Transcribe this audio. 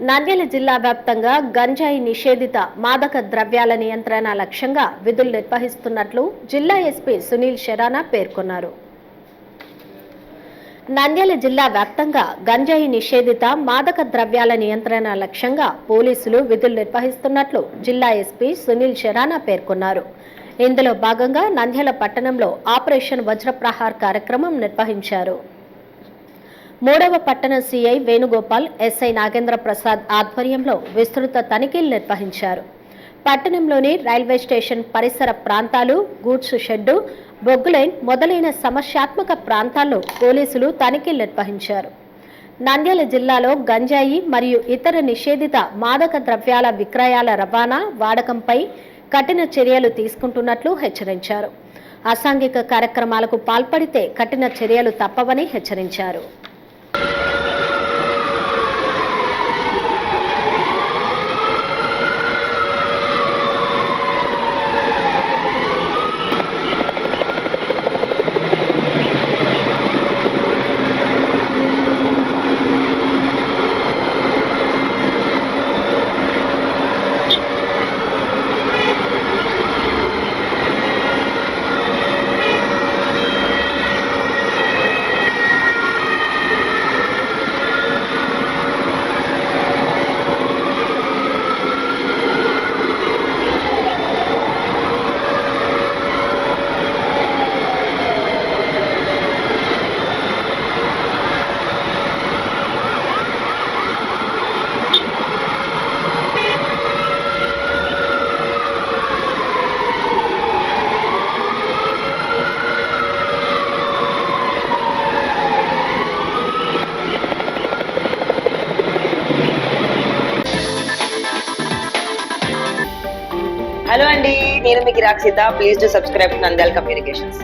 నంద్యాల జిల్లా వ్యాప్తంగా గంజాయి నిషేధిత మాదక ద్రవ్యాల నియంత్రణ లక్ష్యంగా విధులు నిర్వహిస్తున్నట్లు జిల్లా ఎస్పీ సునీల్ శరానా పేర్కొన్నారు. నంద్యాల జిల్లా వ్యాప్తంగా గంజాయి నిషేధిత మాదక ద్రవ్యాల నియంత్రణ లక్ష్యంగా పోలీసులు విధులు నిర్వహిస్తున్నట్లు జిల్లా ఎస్పీ సునీల్ శరానా పేర్కొన్నారు. ఇందులో భాగంగా నంద్యాల పట్టణంలో ఆపరేషన్ వజ్రప్రహార్ కార్యక్రమం నిర్వహించారు. 3వ పట్టణ సిఐ వేణుగోపాల్, ఎస్ఐ నాగేంద్ర ప్రసాద్ ఆధ్వర్యంలో విస్తృత తనిఖీలు నిర్వహించారు. పట్టణంలోని రైల్వే స్టేషన్ పరిసర ప్రాంతాలు, గూడ్స్ షెడ్డు, బొగ్గులైన్ మొదలైన సమస్యాత్మక ప్రాంతాల్లో పోలీసులు తనిఖీలు నిర్వహించారు. నంద్యాల జిల్లాలో గంజాయి మరియు ఇతర నిషేధిత మాదక ద్రవ్యాల విక్రయాల రవాణా, వాడకంపై కఠిన చర్యలు తీసుకుంటున్నట్లు హెచ్చరించారు. అసాంఘిక కార్యక్రమాలకు పాల్పడితే కఠిన చర్యలు తప్పవని హెచ్చరించారు. హలో అండి, నేను మీ గిరాక్ Seetha. Please do subscribe to Nandyal communications.